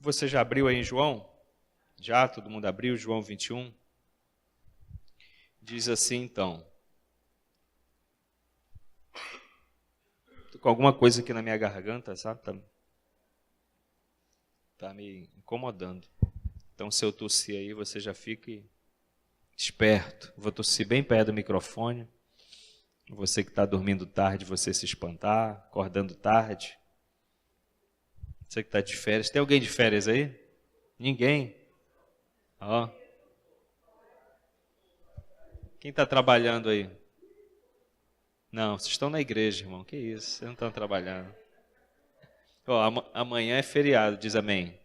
Você já abriu aí em João? Já? Todo mundo abriu? João 21? Diz assim, então. Estou com alguma coisa aqui na minha garganta, sabe? Tá me incomodando. Então, se eu tossir aí, você já fique esperto. Vou tossir bem perto do microfone. Você que está dormindo tarde, você se espantar, acordando tarde. Você que está de férias. Tem alguém de férias aí? Ninguém? Ó. Quem está trabalhando aí? Não, vocês estão na igreja, irmão. Que isso? Vocês não estão trabalhando. Ó, amanhã é feriado, diz amém.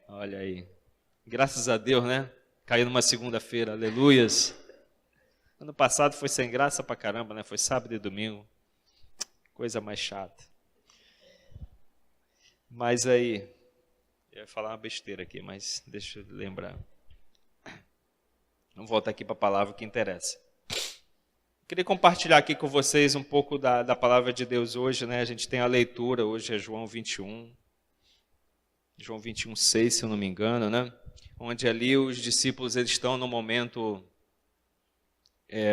Olha aí. Graças a Deus, né? Caiu numa segunda-feira, aleluias. Ano passado foi sem graça pra caramba, né? Foi sábado e domingo. Coisa mais chata. Mas aí, eu ia falar uma besteira aqui, mas deixa eu lembrar. Vamos voltar aqui para a palavra que interessa. Queria compartilhar aqui com vocês um pouco da palavra de Deus hoje, né? A gente tem a leitura, hoje é João 21. João 21, 6, se eu não me engano, né? Onde ali os discípulos eles estão no momento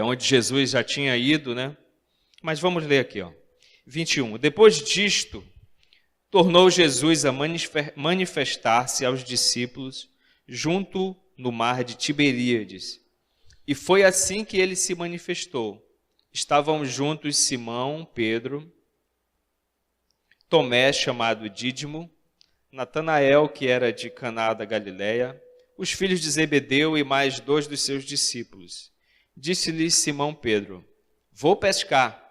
onde Jesus já tinha ido, né? Mas vamos ler aqui, ó. 21. Depois disto, tornou Jesus a manifestar-se aos discípulos junto no mar de Tiberíades. E foi assim que ele se manifestou. Estavam juntos Simão, Pedro, Tomé, chamado Dídimo, Natanael, que era de Caná da Galileia, os filhos de Zebedeu e mais 2 dos seus discípulos. Disse-lhe Simão Pedro: vou pescar.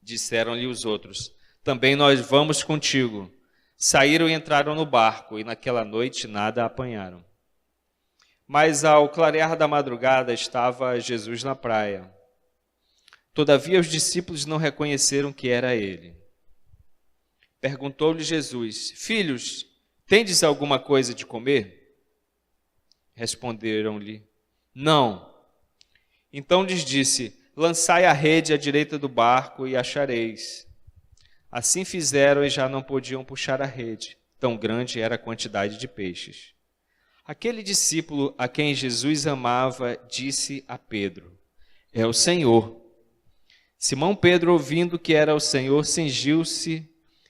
Disseram-lhe os outros: também nós vamos contigo. Saíram e entraram no barco, e naquela noite nada apanharam. Mas ao clarear da madrugada estava Jesus na praia. Todavia os discípulos não reconheceram que era ele. Perguntou-lhe Jesus: filhos, tendes alguma coisa de comer? Responderam-lhe: não. Então lhes disse: lançai a rede à direita do barco e achareis. Assim fizeram e já não podiam puxar a rede, tão grande era a quantidade de peixes. Aquele discípulo a quem Jesus amava disse a Pedro: é o Senhor. Simão Pedro, ouvindo que era o Senhor, cingiu-se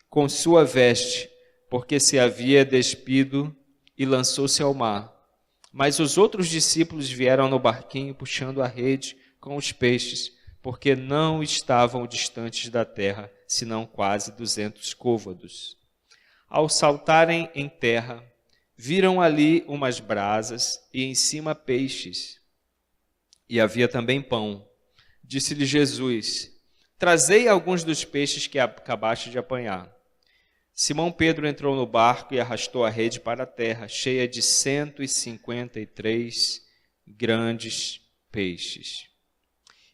com sua veste, porque se havia despido, e lançou-se ao mar. Mas os outros discípulos vieram no barquinho, puxando a rede com os peixes, porque não estavam distantes da terra, senão quase 200 côvados. Ao saltarem em terra, viram ali umas brasas e em cima peixes. E havia também pão. Disse-lhe Jesus: trazei alguns dos peixes que acabaste de apanhar. Simão Pedro entrou no barco e arrastou a rede para a terra, cheia de 153 grandes peixes.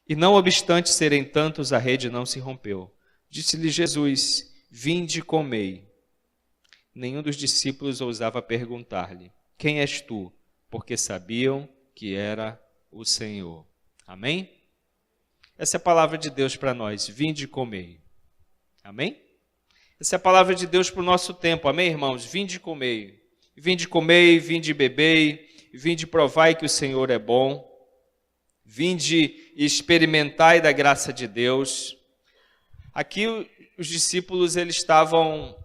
E não obstante serem tantos, a rede não se rompeu. Disse-lhe Jesus: vinde e comei. Nenhum dos discípulos ousava perguntar-lhe: quem és tu? Porque sabiam que era o Senhor. Amém? Essa é a palavra de Deus para nós. Vinde e comei. Amém? Essa é a palavra de Deus para o nosso tempo. Amém, irmãos? Vinde e comei. Vinde e comei, vinde e bebei, vinde e provai que o Senhor é bom. Vinde e experimentai da graça de Deus. Aqui os discípulos eles estavam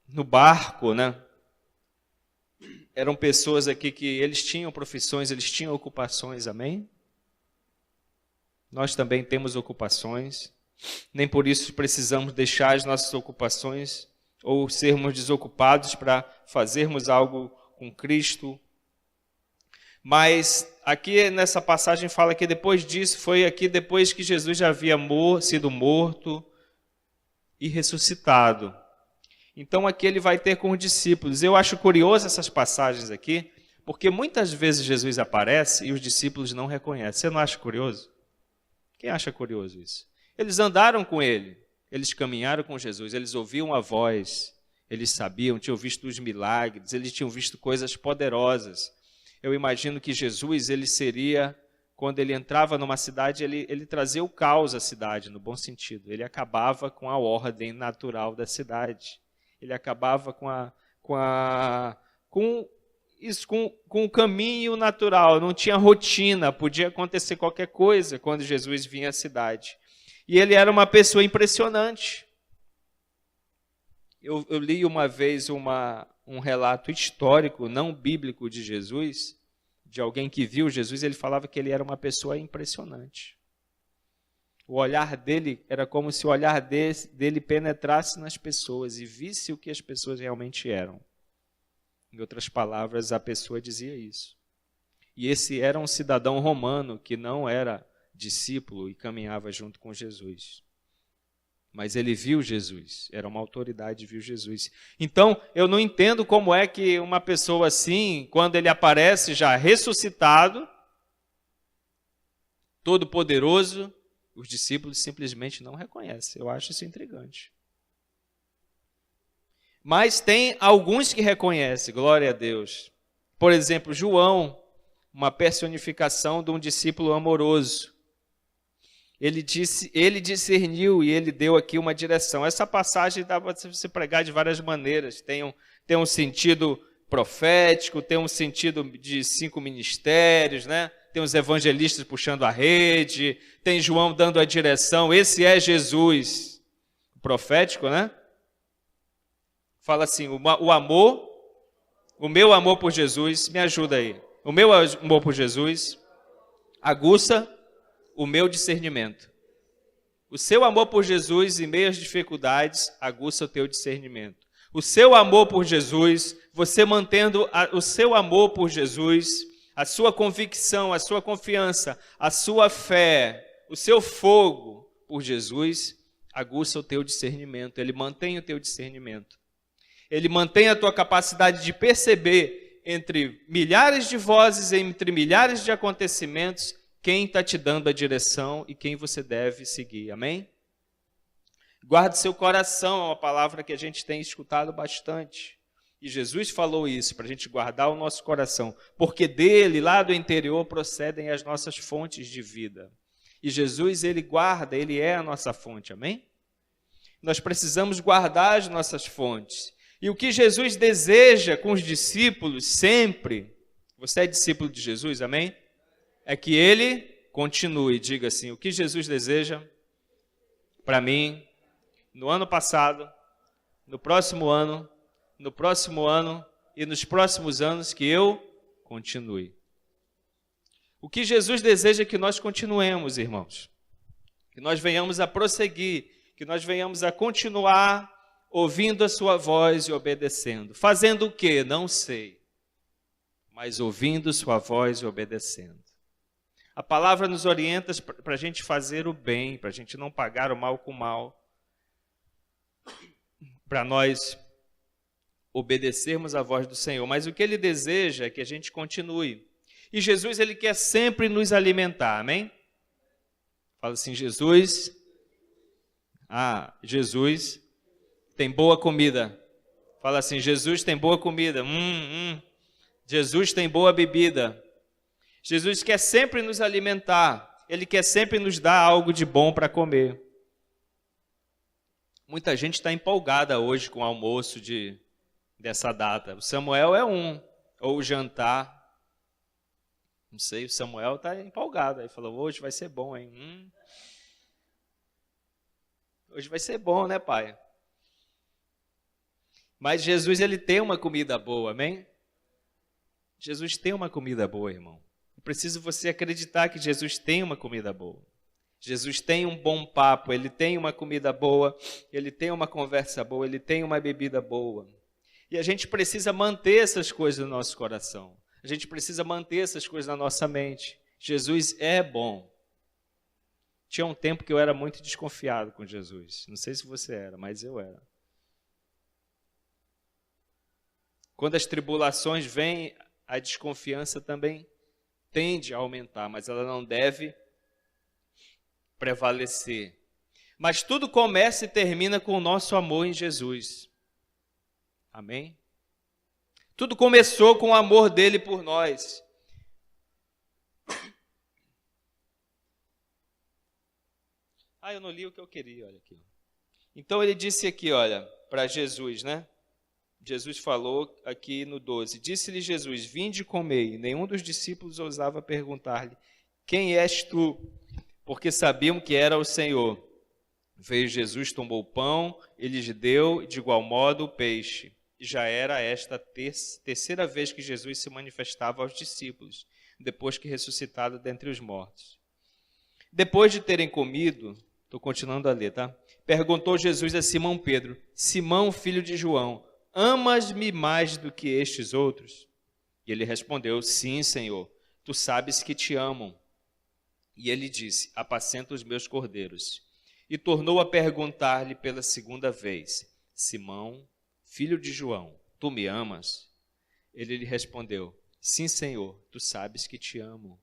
no barco, né? Eram pessoas aqui que eles tinham profissões, eles tinham ocupações, amém? Nós também temos ocupações, nem por isso precisamos deixar as nossas ocupações ou sermos desocupados para fazermos algo com Cristo. Mas aqui nessa passagem fala que depois disso, foi aqui depois que Jesus já havia sido morto e ressuscitado. Então aqui ele vai ter com os discípulos. Eu acho curioso essas passagens aqui, porque muitas vezes Jesus aparece e os discípulos não reconhecem. Você não acha curioso? Quem acha curioso isso? Eles andaram com ele, eles caminharam com Jesus, eles ouviam a voz, eles sabiam, tinham visto os milagres, eles tinham visto coisas poderosas. Eu imagino que Jesus, ele seria, quando ele entrava numa cidade, ele trazia o caos à cidade, no bom sentido. Ele acabava com a ordem natural da cidade. Ele acabava com com o caminho natural, não tinha rotina, podia acontecer qualquer coisa quando Jesus vinha à cidade. E ele era uma pessoa impressionante. Eu li uma vez um relato histórico, não bíblico, de Jesus, de alguém que viu Jesus. Ele falava que ele era uma pessoa impressionante. O olhar dele era como se o olhar dele penetrasse nas pessoas e visse o que as pessoas realmente eram. Em outras palavras, a pessoa dizia isso. E esse era um cidadão romano que não era discípulo e caminhava junto com Jesus. Mas ele viu Jesus, era uma autoridade, viu Jesus. Então, eu não entendo como é que uma pessoa assim, quando ele aparece já ressuscitado, todo-poderoso, os discípulos simplesmente não reconhecem. Eu acho isso intrigante. Mas tem alguns que reconhecem, glória a Deus. Por exemplo, João, uma personificação de um discípulo amoroso. Ele discerniu e ele deu aqui uma direção. Essa passagem dá para se pregar de várias maneiras. Tem um sentido profético, tem um sentido de 5 ministérios, né? Tem os evangelistas puxando a rede, tem João dando a direção. Esse é Jesus. Profético, né? Fala assim, o meu amor por Jesus, me ajuda aí. O meu amor por Jesus aguça o meu discernimento. O seu amor por Jesus, em meio às dificuldades, aguça o teu discernimento. O seu amor por Jesus, você mantendo o seu amor por Jesus, a sua convicção, a sua confiança, a sua fé, o seu fogo por Jesus, aguça o teu discernimento. Ele mantém o teu discernimento. Ele mantém a tua capacidade de perceber entre milhares de vozes, entre milhares de acontecimentos, quem está te dando a direção e quem você deve seguir. Amém? Guarde seu coração, é uma palavra que a gente tem escutado bastante. E Jesus falou isso, para a gente guardar o nosso coração. Porque dele, lá do interior, procedem as nossas fontes de vida. E Jesus, ele guarda, ele é a nossa fonte. Amém? Nós precisamos guardar as nossas fontes. E o que Jesus deseja com os discípulos sempre, você é discípulo de Jesus, amém? É que ele continue, diga assim, o que Jesus deseja para mim, no ano passado, no próximo ano e nos próximos anos, que eu continue. O que Jesus deseja é que nós continuemos, irmãos, que nós venhamos a prosseguir, que nós venhamos a continuar ouvindo a sua voz e obedecendo. Fazendo o quê? Não sei, mas ouvindo sua voz e obedecendo. A palavra nos orienta para a gente fazer o bem, para a gente não pagar o mal com o mal, para nós obedecermos a voz do Senhor. Mas o que ele deseja é que a gente continue. E Jesus, ele quer sempre nos alimentar, amém? Fala assim, Jesus tem boa comida. Fala assim, Jesus tem boa comida. Jesus tem boa bebida. Jesus quer sempre nos alimentar. Ele quer sempre nos dar algo de bom para comer. Muita gente está empolgada hoje com o almoço dessa data. O Samuel é ou o jantar. Não sei, o Samuel está empolgado. Aí falou, hoje vai ser bom, hein? Hoje vai ser bom, né, pai? Mas Jesus, ele tem uma comida boa, amém? Jesus tem uma comida boa, irmão. Eu preciso você acreditar que Jesus tem uma comida boa. Jesus tem um bom papo, ele tem uma comida boa, ele tem uma conversa boa, ele tem uma bebida boa. E a gente precisa manter essas coisas no nosso coração. A gente precisa manter essas coisas na nossa mente. Jesus é bom. Tinha um tempo que eu era muito desconfiado com Jesus. Não sei se você era, mas eu era. Quando as tribulações vêm, a desconfiança também tende a aumentar, mas ela não deve prevalecer. Mas tudo começa e termina com o nosso amor em Jesus. Amém? Tudo começou com o amor dele por nós. Eu não li o que eu queria, olha aqui. Então ele disse aqui, olha, para Jesus, né? Jesus falou aqui no 12, disse-lhe Jesus, vinde e comei. Nenhum dos discípulos ousava perguntar-lhe, quem és tu? Porque sabiam que era o Senhor. Veio Jesus, tomou o pão, ele lhes deu, e de igual modo, o peixe. E já era esta terceira vez que Jesus se manifestava aos discípulos, depois que ressuscitado dentre os mortos. Depois de terem comido, estou continuando a ler, tá? Perguntou Jesus a Simão Pedro, Simão, filho de João, amas-me mais do que estes outros? E ele respondeu, sim, Senhor, tu sabes que te amo. E ele disse, apacenta os meus cordeiros. E tornou a perguntar-lhe pela segunda vez, Simão, filho de João, tu me amas? Ele lhe respondeu, sim, Senhor, tu sabes que te amo.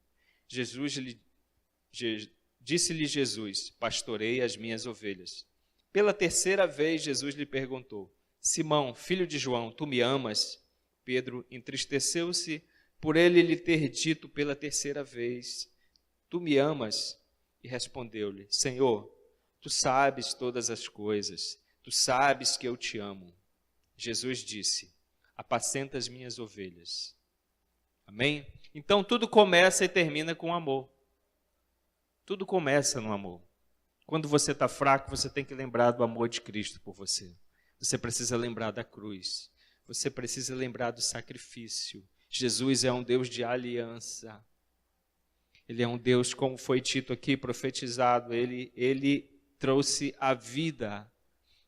Disse-lhe Jesus, pastorei as minhas ovelhas. Pela terceira vez, Jesus lhe perguntou, Simão, filho de João, tu me amas? Pedro entristeceu-se por ele lhe ter dito pela terceira vez, tu me amas? E respondeu-lhe, Senhor, tu sabes todas as coisas, tu sabes que eu te amo. Jesus disse, apacenta as minhas ovelhas. Amém? Então tudo começa e termina com amor. Tudo começa no amor. Quando você está fraco, você tem que lembrar do amor de Cristo por você. Você precisa lembrar da cruz. Você precisa lembrar do sacrifício. Jesus é um Deus de aliança. Ele é um Deus, como foi dito aqui, profetizado. Ele trouxe a vida.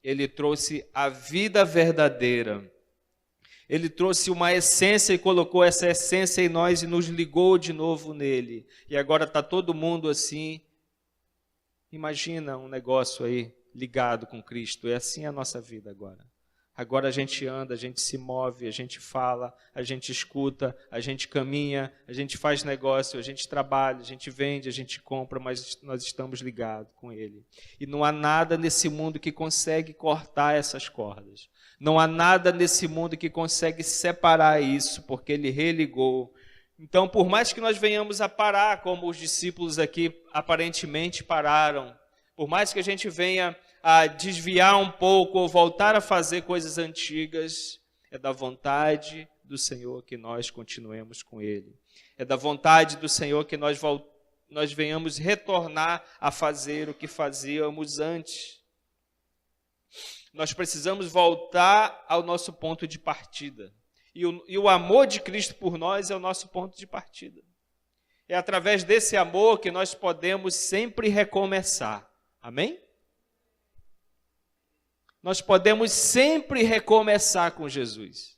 Ele trouxe a vida verdadeira. Ele trouxe uma essência e colocou essa essência em nós e nos ligou de novo nele. E agora está todo mundo assim. Imagina um negócio aí ligado com Cristo. É assim a nossa vida agora. Agora a gente anda, a gente se move, a gente fala, a gente escuta, a gente caminha, a gente faz negócio, a gente trabalha, a gente vende, a gente compra, mas nós estamos ligados com Ele. E não há nada nesse mundo que consegue cortar essas cordas. Não há nada nesse mundo que consegue separar isso, porque Ele religou. Então, por mais que nós venhamos a parar, como os discípulos aqui aparentemente pararam, por mais que a gente venha a desviar um pouco ou voltar a fazer coisas antigas, é da vontade do Senhor que nós continuemos com Ele. É da vontade do Senhor que nós venhamos retornar a fazer o que fazíamos antes. Nós precisamos voltar ao nosso ponto de partida. E o amor de Cristo por nós é o nosso ponto de partida. É através desse amor que nós podemos sempre recomeçar. Amém? Nós podemos sempre recomeçar com Jesus.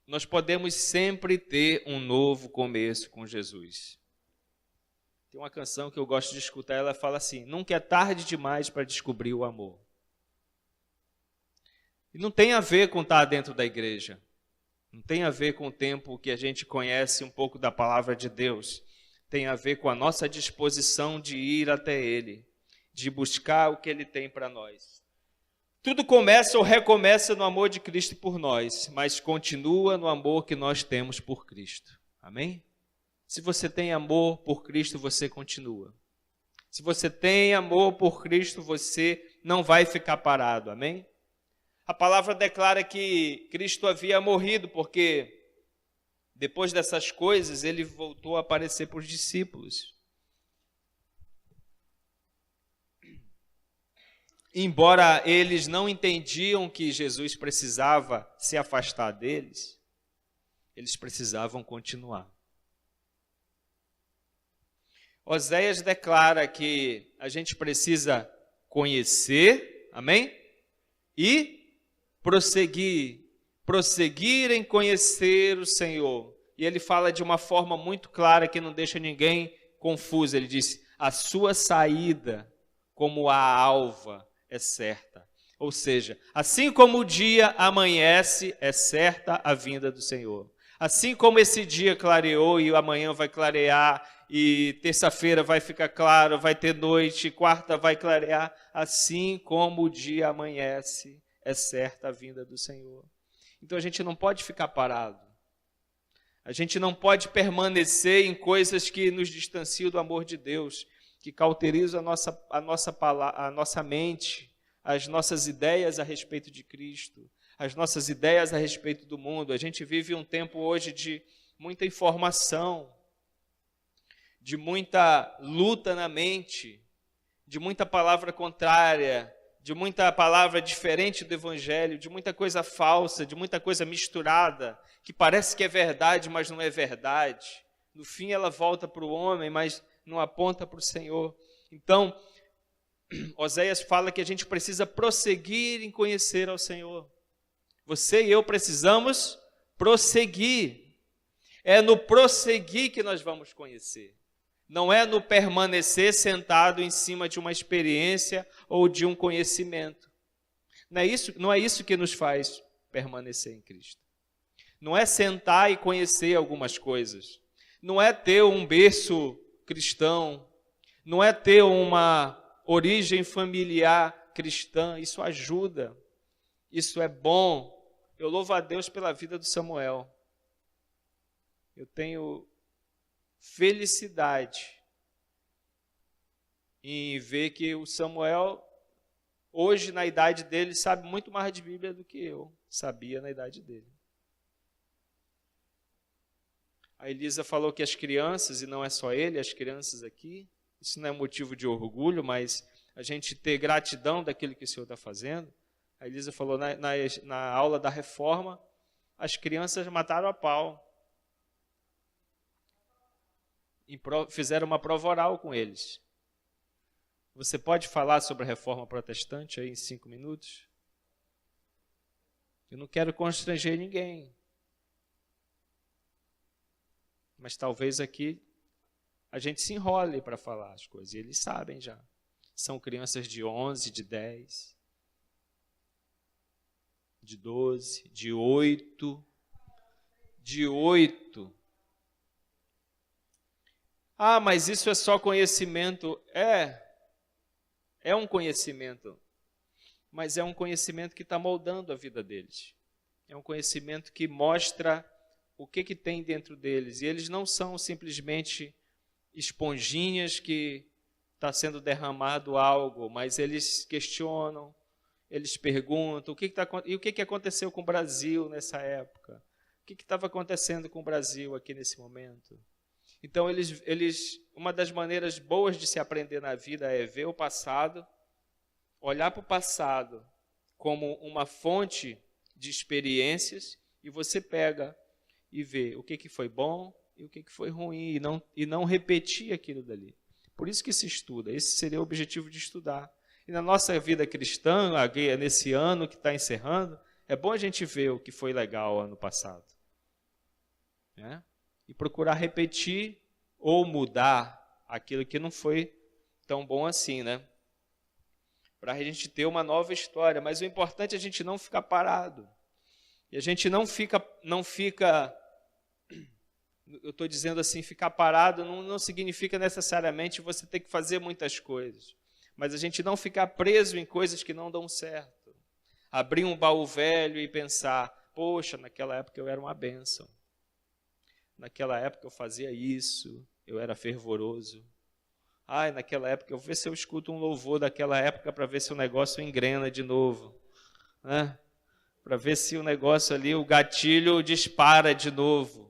Nós podemos sempre ter um novo começo com Jesus. Tem uma canção que eu gosto de escutar, ela fala assim, nunca é tarde demais para descobrir o amor. E não tem a ver com estar dentro da igreja. Não tem a ver com o tempo que a gente conhece um pouco da palavra de Deus. Tem a ver com a nossa disposição de ir até Ele, de buscar o que Ele tem para nós. Tudo começa ou recomeça no amor de Cristo por nós, mas continua no amor que nós temos por Cristo. Amém? Se você tem amor por Cristo, você continua. Se você tem amor por Cristo, você não vai ficar parado. Amém? A palavra declara que Cristo havia morrido porque depois dessas coisas, ele voltou a aparecer para os discípulos. Embora eles não entendiam que Jesus precisava se afastar deles, eles precisavam continuar. Oséias declara que a gente precisa conhecer, amém? E prosseguir em conhecer o Senhor. E ele fala de uma forma muito clara que não deixa ninguém confuso. Ele diz, a sua saída como a alva é certa. Ou seja, assim como o dia amanhece, é certa a vinda do Senhor. Assim como esse dia clareou e o amanhã vai clarear, e terça-feira vai ficar claro, vai ter noite, quarta vai clarear, assim como o dia amanhece, é certa a vinda do Senhor. Então a gente não pode ficar parado. A gente não pode permanecer em coisas que nos distanciam do amor de Deus, que cauterizam a nossa mente, as nossas ideias a respeito de Cristo, as nossas ideias a respeito do mundo. A gente vive um tempo hoje de muita informação, de muita luta na mente, de muita palavra contrária, de muita palavra diferente do Evangelho, de muita coisa falsa, de muita coisa misturada, que parece que é verdade, mas não é verdade. No fim ela volta para o homem, mas não aponta para o Senhor. Então, Oséias fala que a gente precisa prosseguir em conhecer ao Senhor. Você e eu precisamos prosseguir. É no prosseguir que nós vamos conhecer. Não é no permanecer sentado em cima de uma experiência ou de um conhecimento. Não é isso que nos faz permanecer em Cristo. Não é sentar e conhecer algumas coisas. Não é ter um berço cristão. Não é ter uma origem familiar cristã. Isso ajuda. Isso é bom. Eu louvo a Deus pela vida do Samuel. Eu tenho felicidade em ver que o Samuel, hoje na idade dele, sabe muito mais de Bíblia do que eu sabia na idade dele. A Elisa falou que as crianças, e não é só ele, as crianças aqui, isso não é motivo de orgulho, mas a gente ter gratidão daquilo que o Senhor está fazendo. A Elisa falou na aula da reforma, as crianças mataram a pau. Fizeram uma prova oral com eles. Você pode falar sobre a reforma protestante aí em 5 minutos? Eu não quero constranger ninguém. Mas talvez aqui a gente se enrole para falar as coisas. E eles sabem já. São crianças de 11, de 10, de 12, de 8. De 8. Ah, mas isso é só conhecimento. É um conhecimento, mas é um conhecimento que está moldando a vida deles. É um conhecimento que mostra o que tem dentro deles. E eles não são simplesmente esponjinhas que está sendo derramado algo, mas eles questionam, eles perguntam, o que aconteceu com o Brasil nessa época? O que estava acontecendo com o Brasil aqui nesse momento? Então, uma das maneiras boas de se aprender na vida é ver o passado, olhar para o passado como uma fonte de experiências, e você pega e vê o que foi bom e o que foi ruim, e não repetir aquilo dali. Por isso que se estuda, esse seria o objetivo de estudar. E na nossa vida cristã, nesse ano que está encerrando, é bom a gente ver o que foi legal ano passado. Né? E procurar repetir ou mudar aquilo que não foi tão bom assim, né? Para a gente ter uma nova história. Mas o importante é a gente não ficar parado. E a gente não fica eu estou dizendo assim, ficar parado não significa necessariamente você ter que fazer muitas coisas. Mas a gente não ficar preso em coisas que não dão certo. Abrir um baú velho e pensar, poxa, naquela época eu era uma bênção. Naquela época eu fazia isso, eu era fervoroso. Naquela época, eu vou ver se eu escuto um louvor daquela época para ver se o negócio engrena de novo. Né? Para ver se o negócio ali, o gatilho dispara de novo.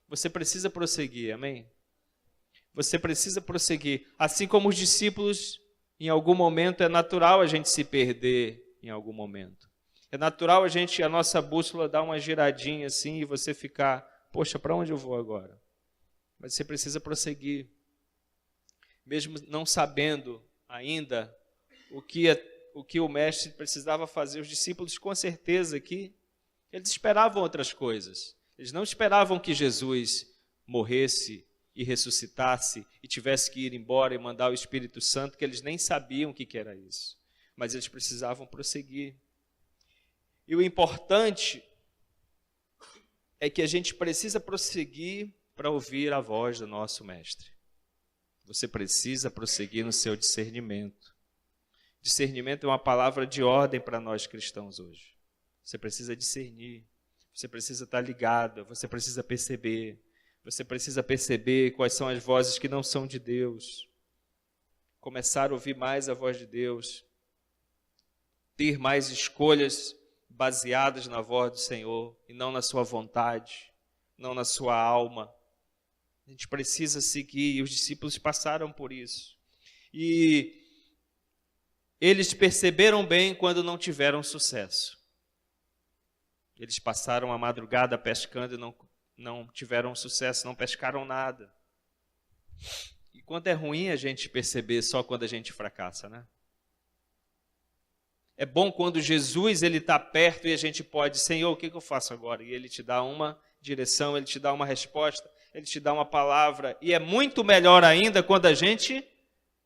Você precisa prosseguir, amém? Você precisa prosseguir. Assim como os discípulos, em algum momento, é natural a gente se perder em algum momento. É natural a nossa bússola dar uma giradinha assim e você ficar, poxa, para onde eu vou agora? Mas você precisa prosseguir. Mesmo não sabendo ainda o que o mestre precisava fazer, os discípulos com certeza que eles esperavam outras coisas. Eles não esperavam que Jesus morresse e ressuscitasse e tivesse que ir embora e mandar o Espírito Santo, que eles nem sabiam o que era isso. Mas eles precisavam prosseguir. E o importante é que a gente precisa prosseguir para ouvir a voz do nosso mestre. Você precisa prosseguir no seu discernimento. Discernimento é uma palavra de ordem para nós cristãos hoje. Você precisa discernir, você precisa estar ligado, você precisa perceber. Você precisa perceber quais são as vozes que não são de Deus. Começar a ouvir mais a voz de Deus. ter mais escolhas baseadas na voz do Senhor e não na sua vontade, não na sua alma. A gente precisa seguir, e os discípulos passaram por isso. E eles perceberam bem quando não tiveram sucesso. Eles passaram a madrugada pescando e não tiveram sucesso, não pescaram nada. E quanto é ruim a gente perceber só quando a gente fracassa, né? É bom quando Jesus está perto e a gente pode, Senhor, o que eu faço agora? E Ele te dá uma direção, Ele te dá uma resposta, Ele te dá uma palavra. E é muito melhor ainda quando a gente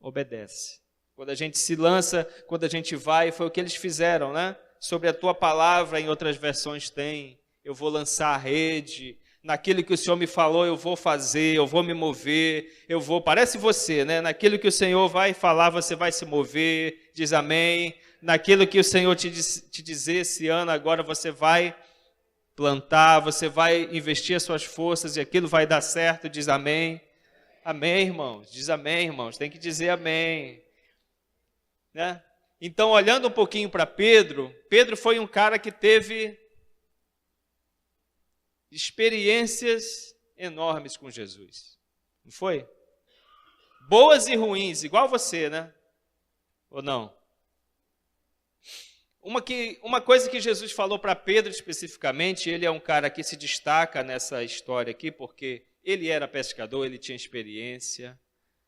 obedece. Quando a gente se lança, quando a gente vai, foi o que eles fizeram, né? Sobre a tua palavra, em outras versões tem, eu vou lançar a rede, naquilo que o Senhor me falou eu vou fazer, eu vou me mover, parece você, né? Naquilo que o Senhor vai falar, você vai se mover, diz amém. Naquilo que o Senhor te dizer esse ano, agora você vai plantar, você vai investir as suas forças e aquilo vai dar certo, diz amém. Amém, irmãos, diz amém, irmãos, tem que dizer amém. Né? Então, olhando um pouquinho para Pedro foi um cara que teve experiências enormes com Jesus. Não foi? Boas e ruins, igual você, né? Ou não? Uma coisa que Jesus falou para Pedro especificamente, ele é um cara que se destaca nessa história aqui, porque ele era pescador, ele tinha experiência.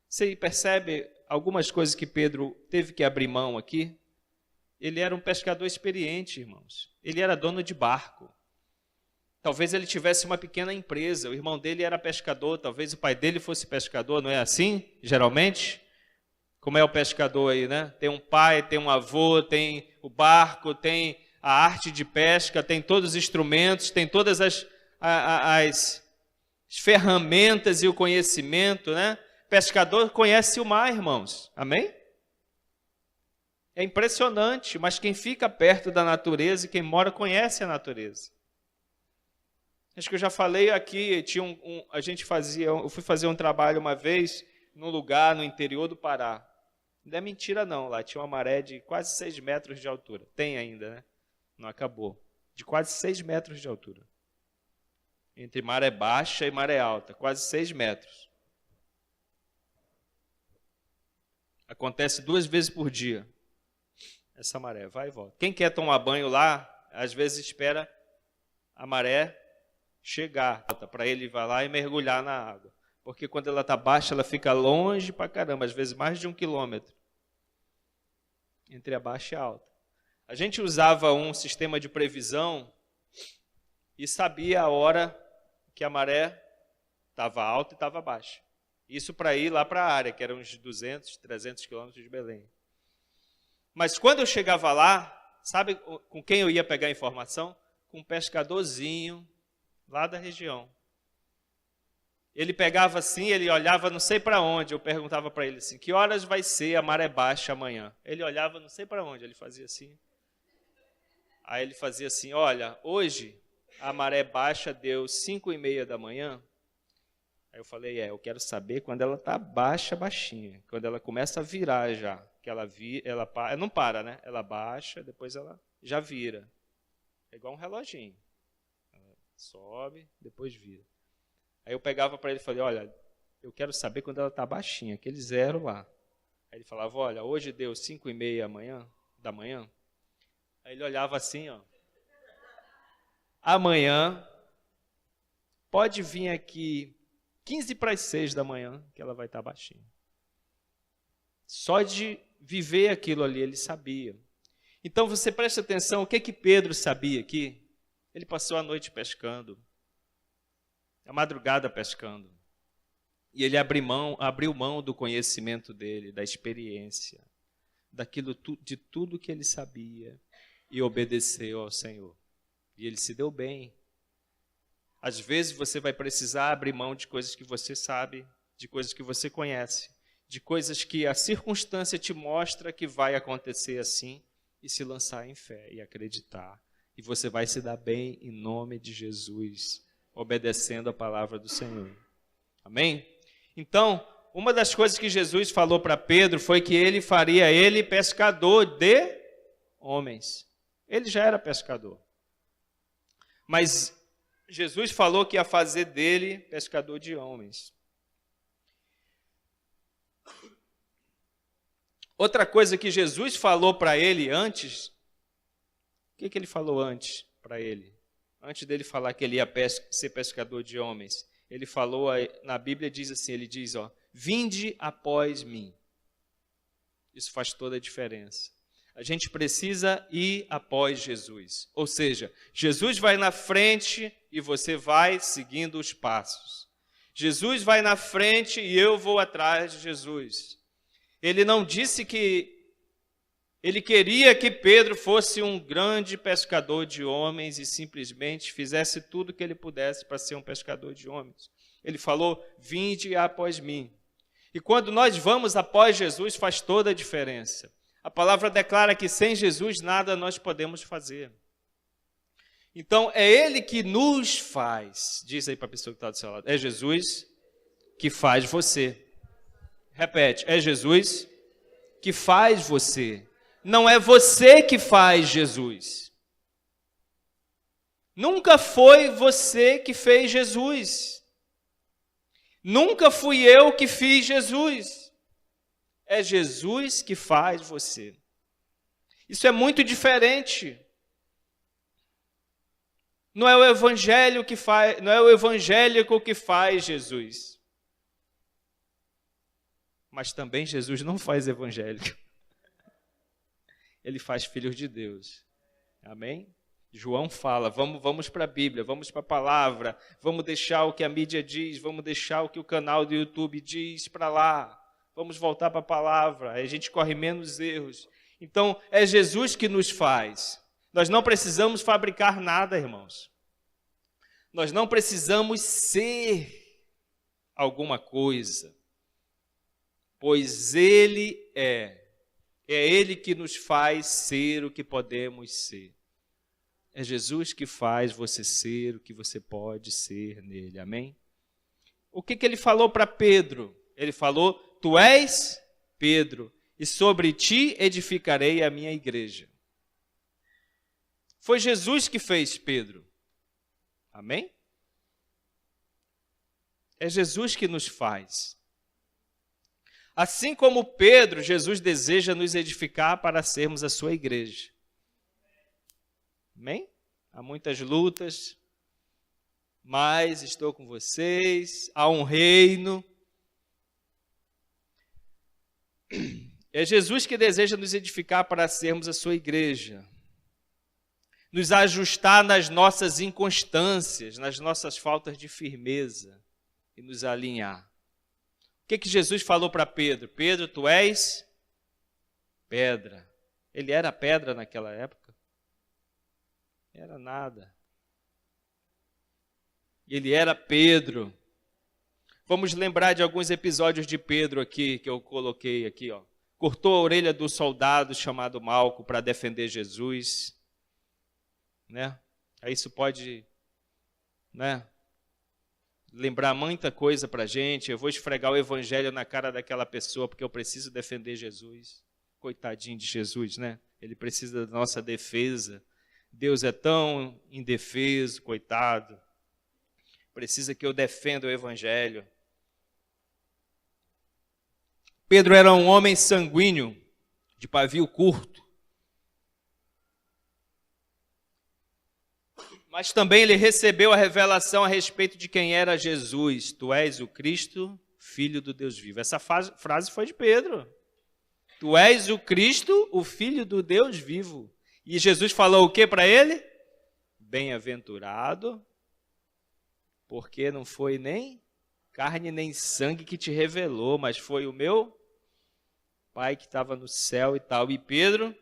Você percebe algumas coisas que Pedro teve que abrir mão aqui? Ele era um pescador experiente, irmãos. Ele era dono de barco. Talvez ele tivesse uma pequena empresa, o irmão dele era pescador, talvez o pai dele fosse pescador, não é assim, geralmente? Como é o pescador aí, né? Tem um pai, tem um avô, tem o barco, tem a arte de pesca, tem todos os instrumentos, tem todas as ferramentas e o conhecimento, né? Pescador conhece o mar, irmãos, amém? É impressionante, mas quem fica perto da natureza e quem mora conhece a natureza. Acho que eu já falei aqui, eu fui fazer um trabalho uma vez num lugar no interior do Pará. Não é mentira não, lá tinha uma maré de quase 6 metros de altura. Tem ainda, né? Não acabou. De quase 6 metros de altura. Entre maré baixa e maré alta, quase 6 metros. Acontece 2 vezes por dia. Essa maré vai e volta. Quem quer tomar banho lá, às vezes espera a maré chegar, para ele ir lá e mergulhar na água. Porque quando ela está baixa, ela fica longe pra caramba, às vezes mais de 1 quilômetro. Entre a baixa e a alta. A gente usava um sistema de previsão e sabia a hora que a maré estava alta e estava baixa. Isso para ir lá para a área, que eram uns 200, 300 quilômetros de Belém. Mas quando eu chegava lá, sabe com quem eu ia pegar informação? Com um pescadorzinho lá da região. Ele pegava assim, ele olhava não sei para onde, eu perguntava para ele assim, que horas vai ser a maré baixa amanhã? Ele olhava não sei para onde, ele fazia assim. Aí ele fazia assim, olha, hoje a maré baixa deu 5:30 da manhã. Aí eu falei, eu quero saber quando ela está baixa, baixinha, quando ela começa a virar já, que ela não para, né? Ela baixa, depois ela já vira. É igual um reloginho. Ela sobe, depois vira. Aí eu pegava para ele e falei, olha, eu quero saber quando ela está baixinha, aquele 0 lá. Aí ele falava, olha, hoje deu 5:30 da manhã. Aí ele olhava assim, ó. Amanhã pode vir aqui 5:45 da manhã, que ela vai estar baixinha. Só de viver aquilo ali, ele sabia. Então você presta atenção, o que Pedro sabia aqui? Ele passou a noite pescando. A madrugada pescando. E ele abriu mão do conhecimento dele, da experiência, de tudo que ele sabia e obedeceu ao Senhor. E ele se deu bem. Às vezes você vai precisar abrir mão de coisas que você sabe, de coisas que você conhece, de coisas que a circunstância te mostra que vai acontecer assim e se lançar em fé e acreditar. E você vai se dar bem em nome de Jesus, obedecendo a palavra do Senhor. Amém? Então, uma das coisas que Jesus falou para Pedro foi que ele faria ele pescador de homens. Ele já era pescador. Mas Jesus falou que ia fazer dele pescador de homens. Outra coisa que Jesus falou para ele antes, o que ele falou antes para ele? Antes dele falar que ele ia ser pescador de homens, ele falou, na Bíblia diz assim, ele diz, vinde após mim. Isso faz toda a diferença. A gente precisa ir após Jesus. Ou seja, Jesus vai na frente e você vai seguindo os passos. Jesus vai na frente e eu vou atrás de Jesus. Ele não disse que ele queria que Pedro fosse um grande pescador de homens e simplesmente fizesse tudo o que ele pudesse para ser um pescador de homens. Ele falou, vinde após mim. E quando nós vamos após Jesus, faz toda a diferença. A palavra declara que sem Jesus nada nós podemos fazer. Então, é Ele que nos faz. Diz aí para a pessoa que está do seu lado. É Jesus que faz você. Repete, é Jesus que faz você. Não é você que faz Jesus. Nunca foi você que fez Jesus. Nunca fui eu que fiz Jesus. É Jesus que faz você. Isso é muito diferente. Não é o evangelho que faz, não é o evangélico que faz Jesus. Mas também Jesus não faz evangélico. Ele faz filhos de Deus. Amém? João fala, vamos para a Bíblia, vamos para a palavra, vamos deixar o que a mídia diz, vamos deixar o que o canal do YouTube diz para lá. Vamos voltar para a palavra, aí a gente corre menos erros. Então, é Jesus que nos faz. Nós não precisamos fabricar nada, irmãos. Nós não precisamos ser alguma coisa, pois Ele é. É Ele que nos faz ser o que podemos ser. É Jesus que faz você ser o que você pode ser nele. Amém? O que ele falou para Pedro? Ele falou, tu és Pedro, e sobre ti edificarei a minha igreja. Foi Jesus que fez Pedro. Amém? É Jesus que nos faz. Assim como Pedro, Jesus deseja nos edificar para sermos a sua igreja. Amém? Há muitas lutas, mas estou com vocês, há um reino. É Jesus que deseja nos edificar para sermos a sua igreja. Nos ajustar nas nossas inconstâncias, nas nossas faltas de firmeza e nos alinhar. O que Jesus falou para Pedro? Pedro, tu és pedra. Ele era pedra naquela época? Era nada. Ele era Pedro. Vamos lembrar de alguns episódios de Pedro aqui, que eu coloquei aqui, ó. Cortou a orelha do soldado chamado Malco para defender Jesus, né? Aí isso pode, né, lembrar muita coisa para a gente. Eu vou esfregar o evangelho na cara daquela pessoa porque eu preciso defender Jesus. Coitadinho de Jesus, né? Ele precisa da nossa defesa. Deus é tão indefeso, coitado. Precisa que eu defenda o evangelho. Pedro era um homem sanguíneo, de pavio curto. Mas também ele recebeu a revelação a respeito de quem era Jesus. Tu és o Cristo, Filho do Deus vivo. Essa frase foi de Pedro. Tu és o Cristo, o Filho do Deus vivo. E Jesus falou o que para ele? Bem-aventurado, porque não foi nem carne nem sangue que te revelou, mas foi o meu Pai que estava no céu e tal. E Pedro,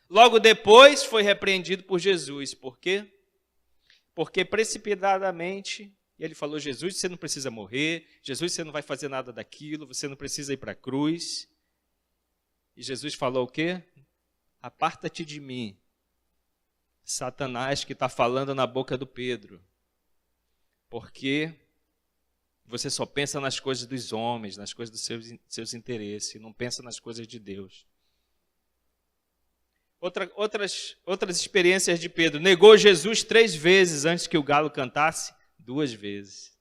logo depois, foi repreendido por Jesus. Por quê? Porque precipitadamente, ele falou, Jesus, você não precisa morrer, Jesus, você não vai fazer nada daquilo, você não precisa ir para a cruz. E Jesus falou o quê? Aparta-te de mim, Satanás, que está falando na boca do Pedro. Porque você só pensa nas coisas dos homens, nas coisas dos seus interesses, não pensa nas coisas de Deus. Outras experiências de Pedro. Negou Jesus 3 vezes antes que o galo cantasse 2 vezes.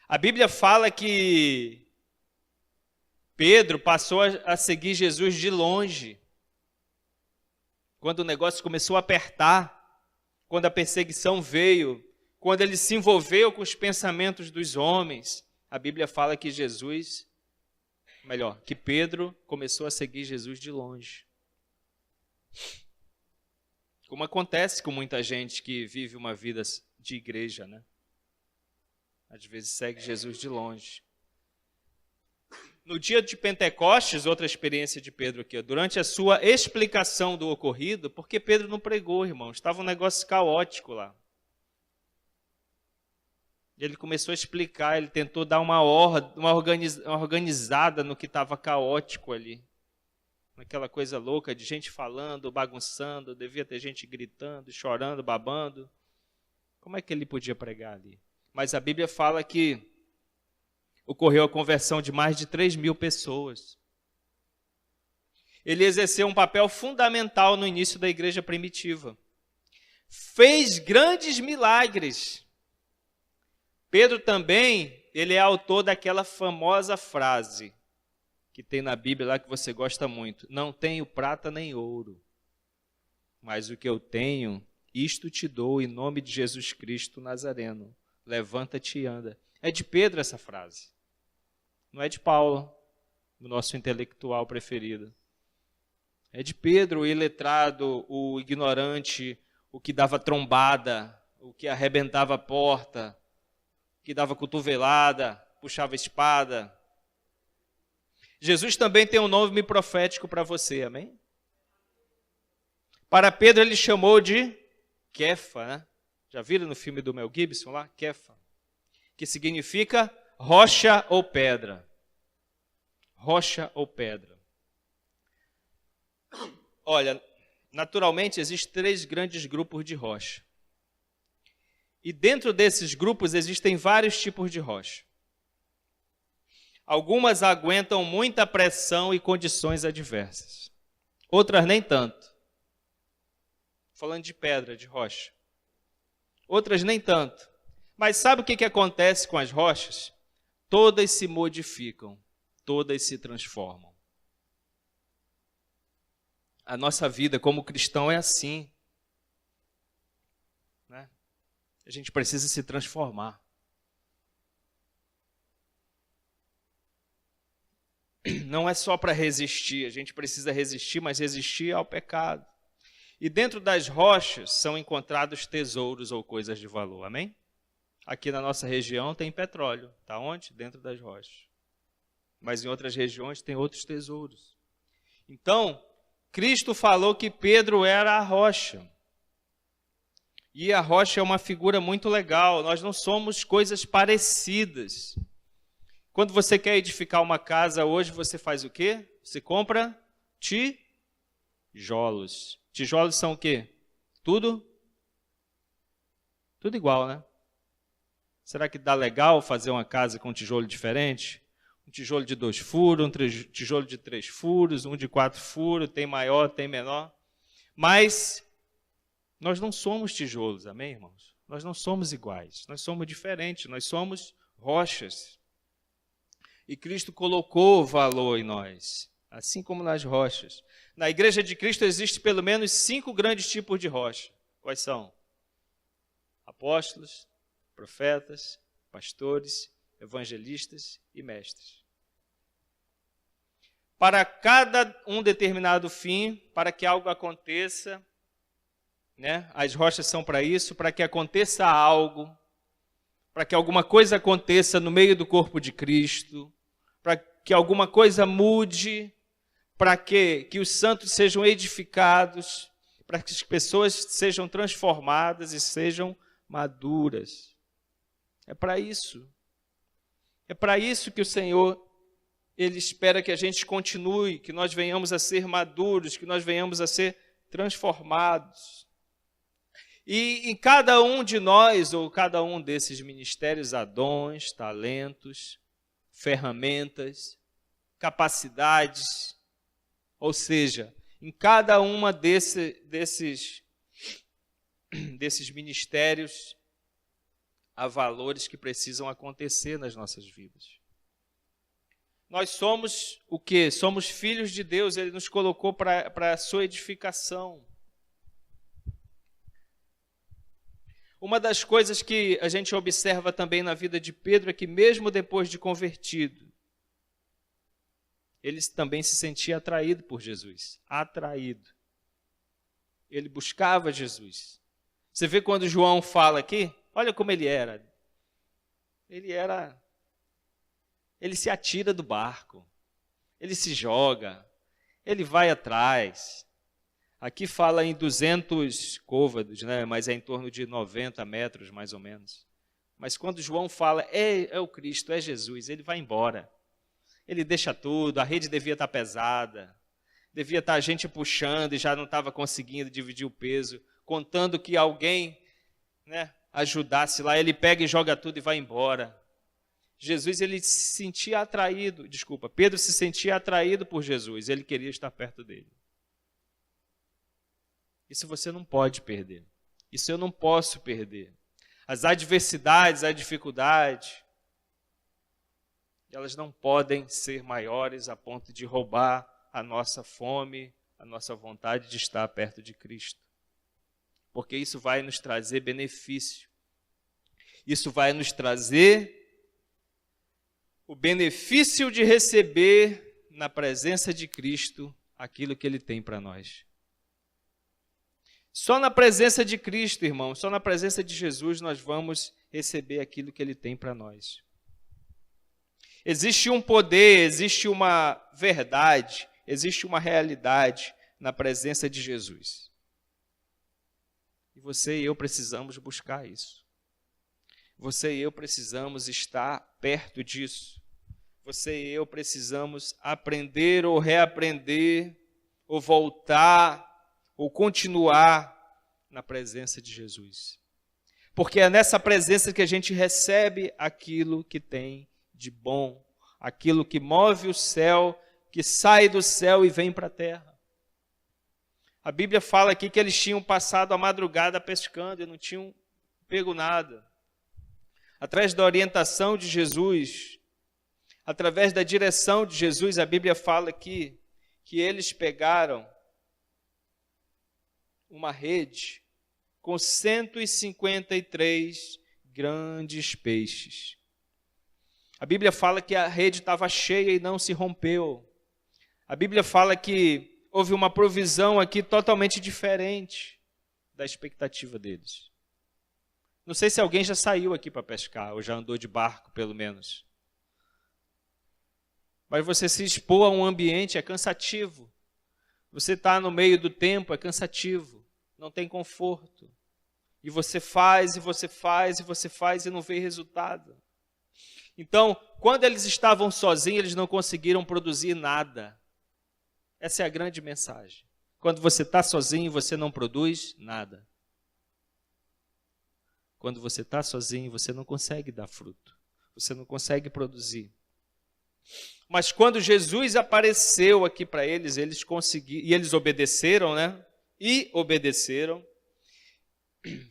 A Bíblia fala que Pedro passou a seguir Jesus de longe. Quando o negócio começou a apertar, quando a perseguição veio, quando ele se envolveu com os pensamentos dos homens, a Bíblia fala que que Pedro começou a seguir Jesus de longe. Como acontece com muita gente que vive uma vida de igreja, né? Às vezes segue Jesus de longe. No dia de Pentecostes, outra experiência de Pedro aqui, durante a sua explicação do ocorrido, porque Pedro não pregou, irmão, estava um negócio caótico lá. Ele começou a explicar, ele tentou dar uma organizada no que estava caótico ali. Aquela coisa louca de gente falando, bagunçando, devia ter gente gritando, chorando, babando. Como é que ele podia pregar ali? Mas a Bíblia fala que ocorreu a conversão de mais de 3.000 pessoas. Ele exerceu um papel fundamental no início da igreja primitiva. Fez grandes milagres. Pedro também, ele é autor daquela famosa frase que tem na Bíblia lá que você gosta muito. Não tenho prata nem ouro, mas o que eu tenho, isto te dou em nome de Jesus Cristo Nazareno. Levanta-te e anda. É de Pedro essa frase. Não é de Paulo, o nosso intelectual preferido. É de Pedro, o iletrado, o ignorante, o que dava trombada, o que arrebentava a porta, o que dava cotovelada, puxava espada. Jesus também tem um nome profético para você, amém? Para Pedro ele chamou de Kefa, né? Já viram no filme do Mel Gibson lá? Kefa. Que significa rocha ou pedra. Rocha ou pedra. Olha, naturalmente existem 3 grandes grupos de rocha. E dentro desses grupos existem vários tipos de rocha. Algumas aguentam muita pressão e condições adversas. Outras nem tanto. Falando de pedra, de rocha. Outras nem tanto. Mas sabe o que acontece com as rochas? Todas se modificam, todas se transformam. A nossa vida como cristão é assim. Né? A gente precisa se transformar. Não é só para resistir, a gente precisa resistir, mas resistir ao pecado. E dentro das rochas são encontrados tesouros ou coisas de valor, amém? Aqui na nossa região tem petróleo, está onde? Dentro das rochas. Mas em outras regiões tem outros tesouros. Então, Cristo falou que Pedro era a rocha. E a rocha é uma figura muito legal, nós não somos coisas parecidas. Quando você quer edificar uma casa hoje, você faz o quê? Você compra tijolos. Tijolos são o quê? Tudo igual, né? Será que dá legal fazer uma casa com tijolo diferente? Um tijolo de 2 furos, um tijolo de 3 furos, um de 4 furos, tem maior, tem menor. Mas nós não somos tijolos, amém, irmãos? Nós não somos iguais, nós somos diferentes, nós somos rochas. E Cristo colocou valor em nós, assim como nas rochas. Na Igreja de Cristo existe pelo menos 5 grandes tipos de rocha. Quais são? Apóstolos, profetas, pastores, evangelistas e mestres. Para cada um determinado fim, para que algo aconteça, né? As rochas são para isso, para que aconteça algo, para que alguma coisa aconteça no meio do corpo de Cristo, para que alguma coisa mude, para que os santos sejam edificados, para que as pessoas sejam transformadas e sejam maduras. É para isso. É para isso que o Senhor, Ele espera que a gente continue, que nós venhamos a ser maduros, que nós venhamos a ser transformados. E em cada um de nós, ou cada um desses ministérios, há dons, talentos, ferramentas, capacidades, ou seja, em cada uma desses ministérios, há valores que precisam acontecer nas nossas vidas. Nós somos o quê? Somos filhos de Deus, Ele nos colocou para a sua edificação. Uma das coisas que a gente observa também na vida de Pedro é que mesmo depois de convertido, ele também se sentia atraído por Jesus. Atraído. Ele buscava Jesus. Você vê quando João fala aqui, olha como ele era. Ele se atira do barco. Ele se joga. Ele vai atrás. Aqui fala em 200 côvados, né? Mas é em torno de 90 metros, mais ou menos. Mas quando João fala, é o Cristo, é Jesus, ele vai embora. Ele deixa tudo, a rede devia estar pesada, devia estar a gente puxando e já não estava conseguindo dividir o peso, contando que alguém, né, ajudasse lá, ele pega e joga tudo e vai embora. Jesus, ele se sentia atraído, Pedro se sentia atraído por Jesus, ele queria estar perto dele. Isso você não pode perder. Isso eu não posso perder. As adversidades, a dificuldade, elas não podem ser maiores a ponto de roubar a nossa fome, a nossa vontade de estar perto de Cristo. Porque isso vai nos trazer benefício. Isso vai nos trazer o benefício de receber na presença de Cristo aquilo que Ele tem para nós. Só na presença de Cristo, irmão, só na presença de Jesus nós vamos receber aquilo que Ele tem para nós. Existe um poder, existe uma verdade, existe uma realidade na presença de Jesus. E você e eu precisamos buscar isso. Você e eu precisamos estar perto disso. Você e eu precisamos aprender ou reaprender, ou voltar, ou continuar na presença de Jesus. Porque é nessa presença que a gente recebe aquilo que tem de bom, aquilo que move o céu, que sai do céu e vem para a terra. A Bíblia fala aqui que eles tinham passado a madrugada pescando e não tinham pego nada. Através da orientação de Jesus, através da direção de Jesus, a Bíblia fala aqui que eles pegaram uma rede com 153 grandes peixes. A Bíblia fala que a rede estava cheia e não se rompeu. A Bíblia fala que houve uma provisão aqui totalmente diferente da expectativa deles. Não sei se alguém já saiu aqui para pescar, ou já andou de barco, pelo menos. Mas você se expor a um ambiente é cansativo. Você está no meio do tempo, é cansativo. Não tem conforto. E você faz, e você faz, e você faz, e não vê resultado. Então, quando eles estavam sozinhos, eles não conseguiram produzir nada. Essa é a grande mensagem. Quando você está sozinho, você não produz nada. Quando você está sozinho, você não consegue dar fruto. Você não consegue produzir. Mas quando Jesus apareceu aqui para eles, eles conseguiram, e eles obedeceram, né? E obedeceram,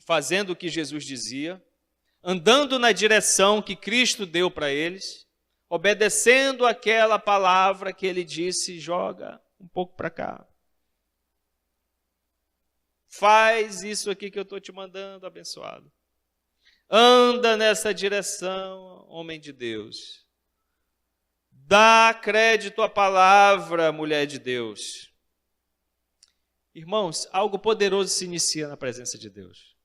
fazendo o que Jesus dizia, andando na direção que Cristo deu para eles, obedecendo aquela palavra que ele disse, joga um pouco para cá. Faz isso aqui que eu estou te mandando, abençoado. Anda nessa direção, homem de Deus. Dá crédito à palavra, mulher de Deus. Irmãos, algo poderoso se inicia na presença de Deus.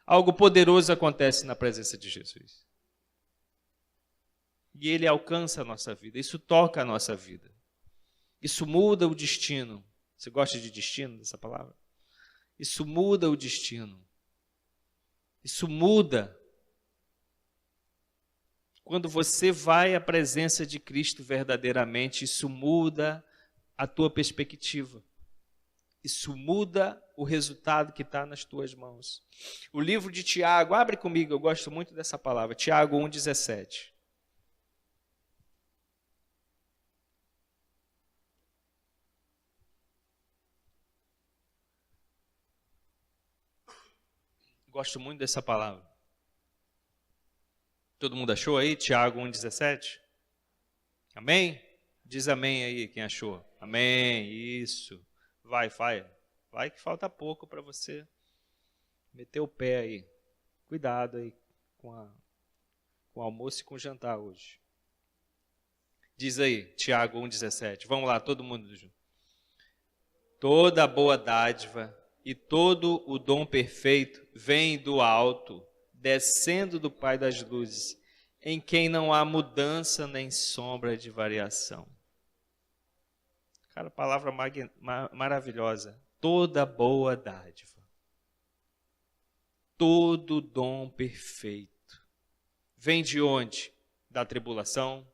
Algo poderoso acontece na presença de Jesus. E Ele alcança a nossa vida, isso toca a nossa vida. Isso muda o destino. Você gosta de destino, dessa palavra? Isso muda o destino. Isso muda. Quando você vai à presença de Cristo verdadeiramente, isso muda a tua perspectiva. Isso muda o resultado que está nas tuas mãos. O livro de Tiago, abre comigo, eu gosto muito dessa palavra, Tiago 1,17. Gosto muito dessa palavra. Todo mundo achou aí? Tiago 1,17? Amém? Diz amém aí, quem achou. Amém, isso. Vai que falta pouco para você meter o pé aí. Cuidado aí com o almoço e com o jantar hoje. Diz aí, Tiago 1,17. Vamos lá, todo mundo junto. Toda boa dádiva e todo o dom perfeito vem do alto, descendo do Pai das luzes, em quem não há mudança nem sombra de variação. Cara, palavra maravilhosa. Toda boa dádiva. Todo dom perfeito. Vem de onde? Da tribulação,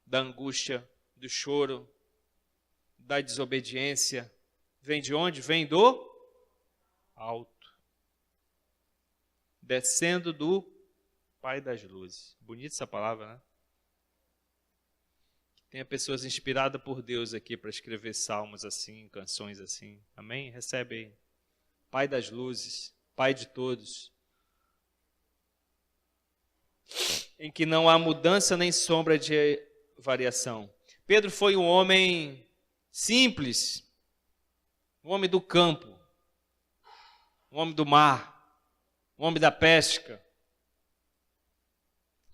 da angústia, do choro, da desobediência. Vem de onde? Vem do alto. Descendo do Pai das luzes. Bonita essa palavra, né? Tenha pessoas inspiradas por Deus aqui para escrever salmos assim, canções assim. Amém? Recebe aí. Pai das luzes, Pai de todos. Em que não há mudança nem sombra de variação. Pedro foi um homem simples, um homem do campo, um homem do mar, um homem da pesca.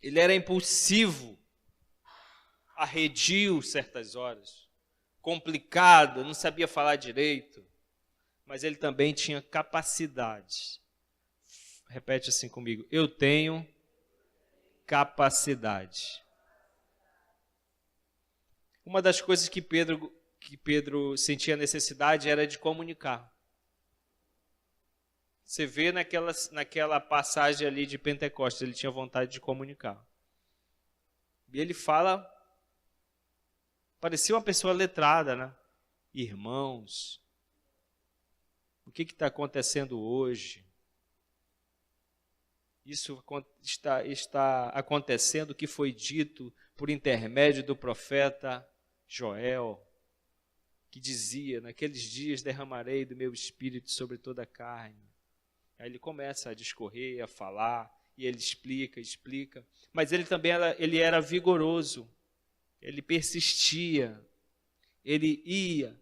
Ele era impulsivo, arredio certas horas, complicado, não sabia falar direito, mas ele também tinha capacidade. Repete assim comigo: eu tenho capacidade. Uma das coisas que Pedro sentia necessidade era de comunicar. Você vê naquela passagem ali de Pentecostes, ele tinha vontade de comunicar. E ele fala, parecia uma pessoa letrada, né? Irmãos, o que está acontecendo hoje? Isso está acontecendo, o que foi dito por intermédio do profeta Joel, que dizia: naqueles dias derramarei do meu espírito sobre toda a carne. Aí ele começa a discorrer, a falar, e ele explica. Mas ele também era vigoroso, ele persistia, ele ia,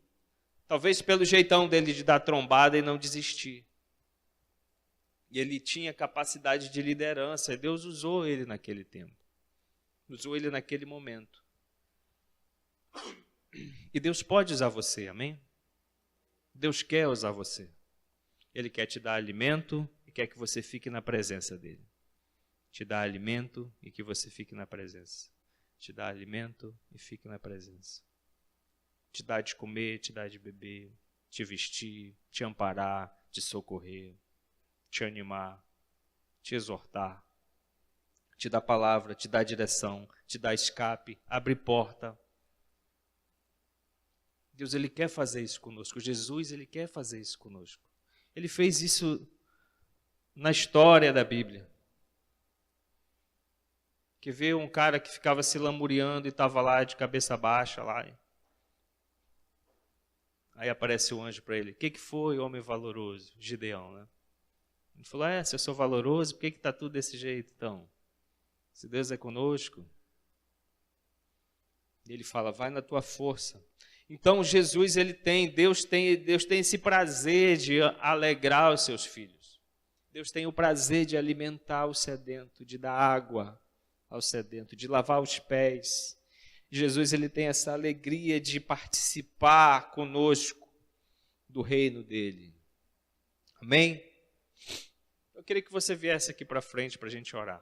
talvez pelo jeitão dele de dar trombada e não desistir. E ele tinha capacidade de liderança, e Deus usou ele naquele tempo, usou ele naquele momento. E Deus pode usar você, amém? Deus quer usar você. Ele quer te dar alimento e quer que você fique na presença dele. Te dá alimento e que você fique na presença. Te dá alimento e fique na presença. Te dá de comer, te dá de beber, te vestir, te amparar, te socorrer, te animar, te exortar, te dá palavra, te dá direção, te dá escape, abre porta. Deus, ele quer fazer isso conosco. Jesus, ele quer fazer isso conosco. Ele fez isso na história da Bíblia. Que vê um cara que ficava se lamuriando e estava lá de cabeça baixa lá. Aí aparece o anjo para ele. O que foi, homem valoroso? Gideão, né? Ele falou: se eu sou valoroso, por que está tudo desse jeito então? Se Deus é conosco. E ele fala: vai na tua força. Então Jesus, Deus tem esse prazer de alegrar os seus filhos. Deus tem o prazer de alimentar o sedento, de dar água ao sedento, de lavar os pés. Jesus, ele tem essa alegria de participar conosco do reino dele. Amém? Eu queria que você viesse aqui para frente para a gente orar.